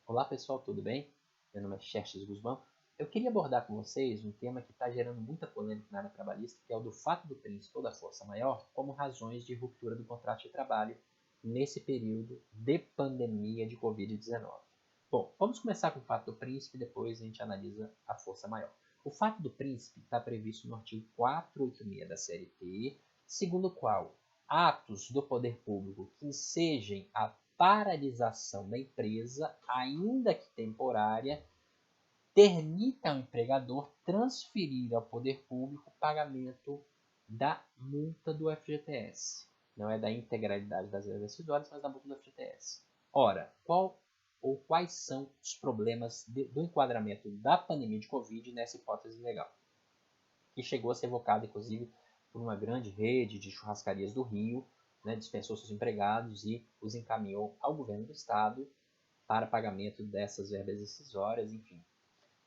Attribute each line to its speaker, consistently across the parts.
Speaker 1: Olá pessoal, tudo bem? Meu nome é Xerxes Guzmão. Eu queria abordar com vocês um tema que está gerando muita polêmica na área trabalhista, que é o do fato do príncipe ou da força maior como razões de ruptura do contrato de trabalho nesse período de pandemia de Covid-19. Bom, vamos começar com o fato do príncipe e depois a gente analisa a força maior. O fato do príncipe está previsto no artigo 486 da CLT, segundo o qual atos do poder público que ensejem a paralisação da empresa, ainda que temporária, permita ao empregador transferir ao poder público o pagamento da multa do FGTS. Não é da integralidade das decisórias, mas da multa do FGTS. Ora, quais são os problemas do enquadramento da pandemia de Covid nessa hipótese legal? Que chegou a ser evocada, inclusive, por uma grande rede de churrascarias do Rio, né, dispensou seus empregados e os encaminhou ao governo do estado para pagamento dessas verbas decisórias, enfim.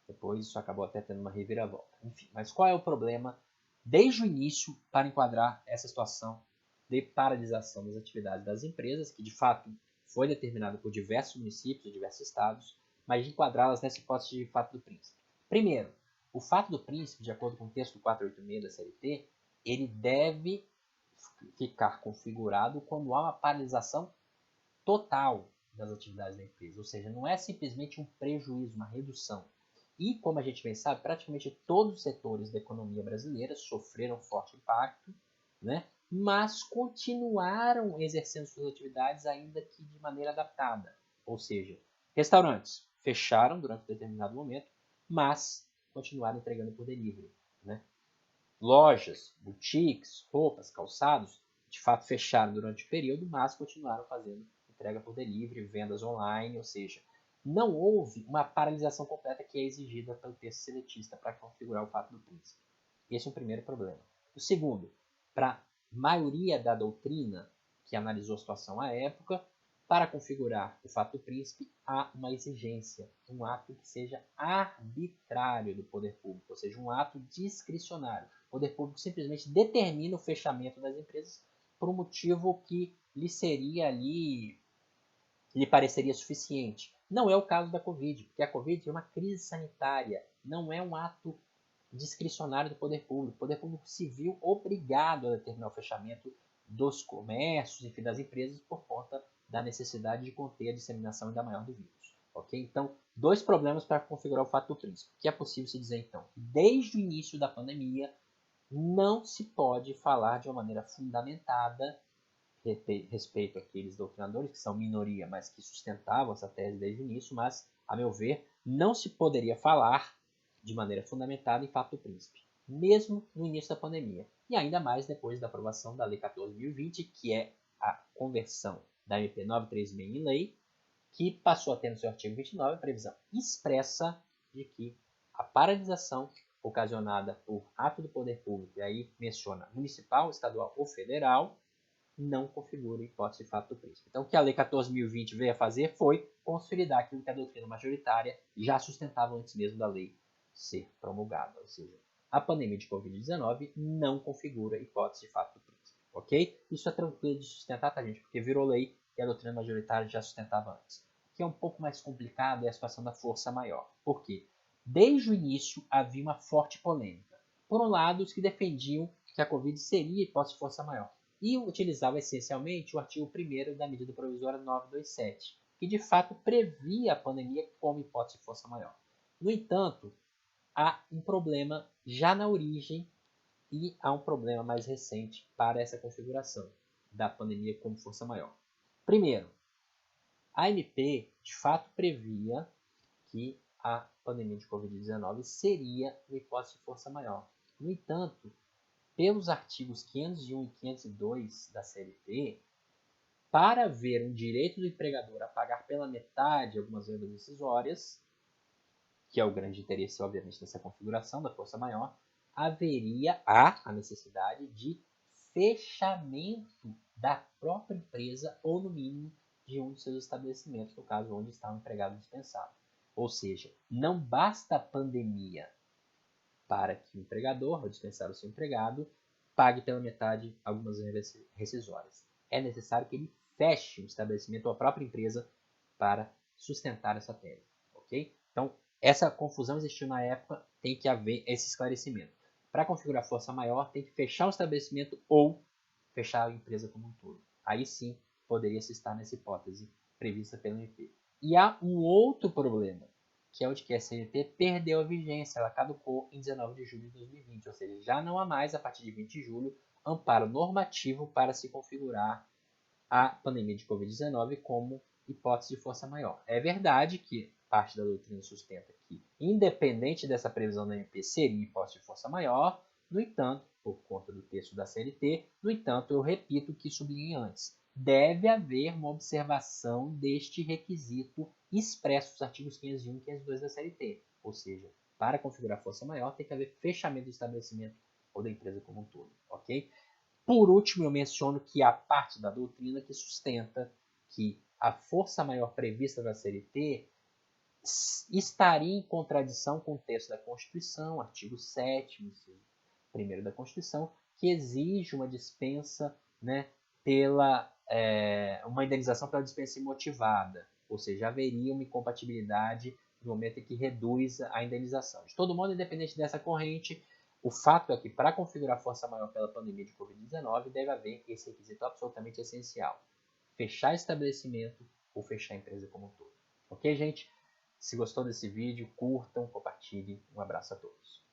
Speaker 1: Depois isso acabou até tendo uma reviravolta. Enfim, mas qual é o problema desde o início para enquadrar essa situação de paralisação das atividades das empresas, que de fato foi determinado por diversos municípios, diversos estados, mas de enquadrá-las nessa hipótese de fato do príncipe? Primeiro, o fato do príncipe, de acordo com o texto do 486 da CLT, ele deve ficar configurado quando há uma paralisação total das atividades da empresa, ou seja, não é simplesmente um prejuízo, uma redução. E, como a gente bem sabe, praticamente todos os setores da economia brasileira sofreram forte impacto, né? Mas continuaram exercendo suas atividades ainda que de maneira adaptada. Ou seja, restaurantes fecharam durante um determinado momento, mas continuaram entregando por delivery, né? Lojas, boutiques, roupas, calçados, de fato fecharam durante o período, mas continuaram fazendo entrega por delivery, vendas online, ou seja, não houve uma paralisação completa que é exigida pelo texto seletista para configurar o fato do príncipe. Esse é o primeiro problema. O segundo, para a maioria da doutrina que analisou a situação à época, para configurar o fato do príncipe, há uma exigência, um ato que seja arbitrário do poder público, ou seja, um ato discricionário. O poder público simplesmente determina o fechamento das empresas por um motivo que lhe pareceria suficiente. Não é o caso da Covid, porque a Covid é uma crise sanitária, não é um ato discricionário do poder público. O poder público se viu obrigado a determinar o fechamento dos comércios, enfim, das empresas, por conta da necessidade de conter a disseminação ainda maior do vírus. Ok? Então, dois problemas para configurar o fato do príncipe. O que é possível se dizer, então? Desde o início da pandemia, não se pode falar de uma maneira fundamentada respeito àqueles doutrinadores que são minoria, mas que sustentavam essa tese desde o início, mas, a meu ver, não se poderia falar de maneira fundamentada em fato do príncipe, mesmo no início da pandemia, e ainda mais depois da aprovação da Lei 14.020, que é a conversão da MP 936 em lei, que passou a ter no seu artigo 29 a previsão expressa de que a paralisação ocasionada por ato do poder público, e aí menciona municipal, estadual ou federal, não configura hipótese de fato do príncipe. Então, o que a Lei 14.020 veio a fazer foi consolidar aquilo que a doutrina majoritária já sustentava antes mesmo da lei ser promulgada. Ou seja, a pandemia de Covid-19 não configura hipótese de fato do príncipe. Ok? Isso é tranquilo de sustentar, tá, gente? Porque virou lei e a doutrina majoritária já sustentava antes. O que é um pouco mais complicado é a situação da força maior. Por quê? Desde o início havia uma forte polêmica. Por um lado, os que defendiam que a Covid seria hipótese de força maior e utilizava essencialmente o artigo 1º da medida provisória 927, que de fato previa a pandemia como hipótese de força maior. No entanto, há um problema já na origem e há um problema mais recente para essa configuração da pandemia como força maior. Primeiro, a MP de fato previa que a pandemia de Covid-19 seria uma hipótese de força maior. No entanto, pelos artigos 501 e 502 da CLT, para haver um direito do empregador a pagar pela metade algumas verbas decisórias, que é o grande interesse, obviamente, dessa configuração da força maior, há a necessidade de fechamento da própria empresa ou, no mínimo, de um de seus estabelecimentos, no caso, onde está o empregado dispensado. Ou seja, não basta a pandemia para que o empregador, ao dispensar o seu empregado, pague pela metade algumas rescisórias. É necessário que ele feche o estabelecimento ou a própria empresa para sustentar essa tese, ok? Então, essa confusão existiu na época, tem que haver esse esclarecimento. Para configurar força maior, tem que fechar o estabelecimento ou fechar a empresa como um todo. Aí sim, poderia se estar nessa hipótese prevista pelo MP. E há um outro problema, que é o de que a CLT perdeu a vigência, ela caducou em 19 de julho de 2020, ou seja, já não há mais, a partir de 20 de julho, amparo normativo para se configurar a pandemia de Covid-19 como hipótese de força maior. É verdade que parte da doutrina sustenta que, independente dessa previsão da MP, seria hipótese de força maior, no entanto, por conta do texto da CLT, no entanto, eu repito o que sublinhei antes, deve haver uma observação deste requisito expresso nos artigos 501 e 502 da CLT, ou seja, para configurar força maior tem que haver fechamento do estabelecimento ou da empresa como um todo, ok? Por último, eu menciono que há parte da doutrina que sustenta que a força maior prevista da CLT estaria em contradição com o texto da Constituição, artigo 7º, 1º da Constituição, que exige uma dispensa, né, uma indenização pela dispensa imotivada, ou seja, haveria uma incompatibilidade no momento em que reduz a indenização. De todo modo, independente dessa corrente, o fato é que para configurar força maior pela pandemia de Covid-19 deve haver esse requisito absolutamente essencial: fechar estabelecimento ou fechar a empresa como um todo. Ok, gente? Se gostou desse vídeo, curtam, compartilhem. Um abraço a todos.